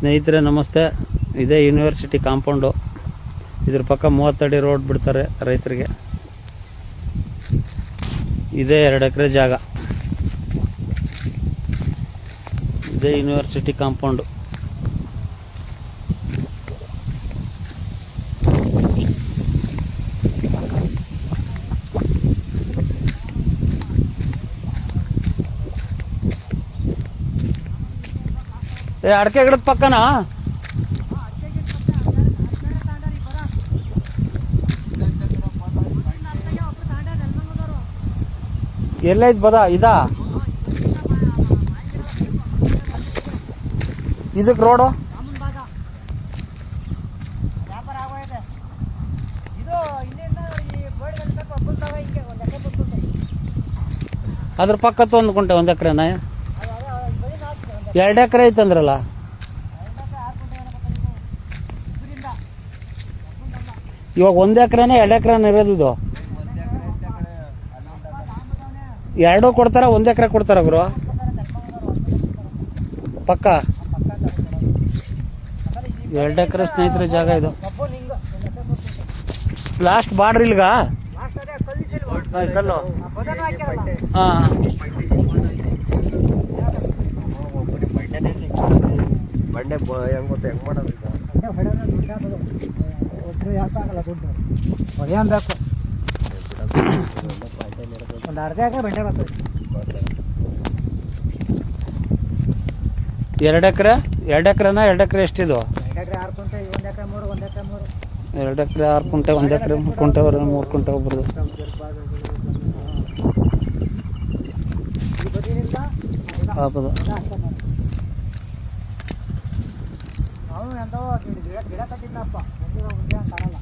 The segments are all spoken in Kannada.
ಸ್ನೇಹಿತರೆ ನಮಸ್ತೆ. ಇದೇ ಯೂನಿವರ್ಸಿಟಿ ಕಾಂಪೌಂಡು. ಇದ್ರ ಪಕ್ಕ 30 ಅಡಿ ರೋಡ್ ಬಿಡ್ತಾರೆ ರೈತರಿಗೆ. ಇದೇ 2 ಎಕರೆ ಜಾಗ. ಇದೇ ಯೂನಿವರ್ಸಿಟಿ ಕಾಂಪೌಂಡು. ಅಡಕೆ ಗಿಡದ ಪಕ್ಕನಾ? ಎಲ್ಲೈತ್ ಬದ ಇದಾ ಇದಕ್ಕೆ ರೋಡು ಅದ್ರ ಪಕ್ಕತ್ತು ಒಂದು ಕುಂಟೆ 1 ಎಕರೆನ 2 ಎಕರೆ ಐತಂದ್ರಲ್ಲ. ಇವಾಗ 1 ಎಕರೆನೇ 2 ಎಕರೆನ ಇರೋದು. ಎರಡೂ ಕೊಡ್ತಾರ? 1 ಎಕರೆ ಕೊಡ್ತಾರ ಗುರು ಪಕ್ಕ? 2 ಎಕರೆ ಸ್ನೇಹಿತರೆ ಜಾಗ ಇದು. ಲಾಸ್ಟ್ ಬಾರ್ಡ್ರ್ ಇಲ್ಗ? ಕಲ್ಲು ಹಾಂ ಬಂಡೆ ಹೆಂಗ್ ಗೊತ್ತ ಹೆಂಗ್ ಮಾಡೋದು ಒಂದು ಅರ್ಧ ಎಕರೆ ಬಂಡೆ ಬರ್ತದೆ. 2 ಎಕರೆ 2 ಎಕರೆನಾ? 2 ಎಕರೆ ಎಷ್ಟಿದು? 2 ಎಕರೆ 6 ಕುಂಟೆ, 1 ಎಕರೆ 3, 1 ಎಕರೆ 3. 2 ಎಕರೆ 6 ಕುಂಟೆ, 1 ಎಕರೆ 3 ಕುಂಟೆ, 3 ಕುಂಟೆ ಒಬ್ಬರದು. ಹೌದು. ಅವನು ಎಂತ ಗಿಡ ಕಟ್ಟಿದ್ನಪ್ಪ, ಕಾಣಲ್ಲ.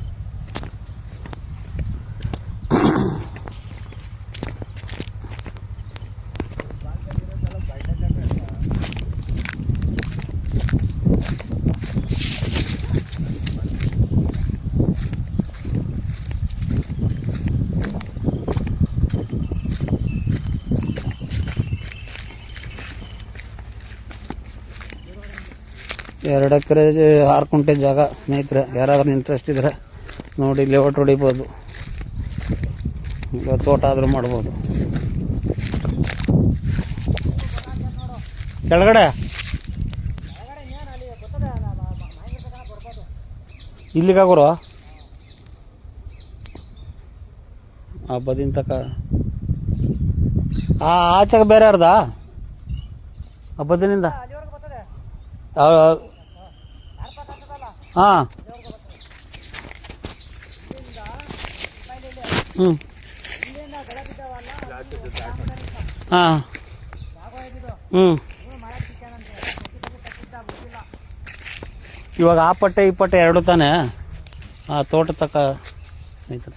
ಎರಡು ಎಕರೆ 6 ಕುಂಟೆ ಜಾಗ ಸ್ನೇಹಿತರೆ. ಯಾರಾದ್ರೂ ಇಂಟ್ರೆಸ್ಟ್ ಇದ್ರೆ ನೋಡಿ, ಲೇಔಟ್ ಹೊಡಿಬೋದು, ಇಲ್ಲ ತೋಟ ಆದರೂ ಮಾಡ್ಬೋದು. ಕೆಳಗಡೆ ಇಲ್ಲಿಗಾಗುರು ಆ ಬದಿನ ತಕ ಆಚೆಗೆ ಬೇರೆ ಅರ್ಧ ಆ ಬದಿನಿಂದ. ಹಾಂ ಹ್ಞೂ ಹಾಂ ಹ್ಞೂ. ಇವಾಗ ಆ ಪಟ್ಟೆ ಈ ಪಟ್ಟೆ ಎರಡು ತಾನೆ ಆ ತೋಟ ತಕ ಐತೆ.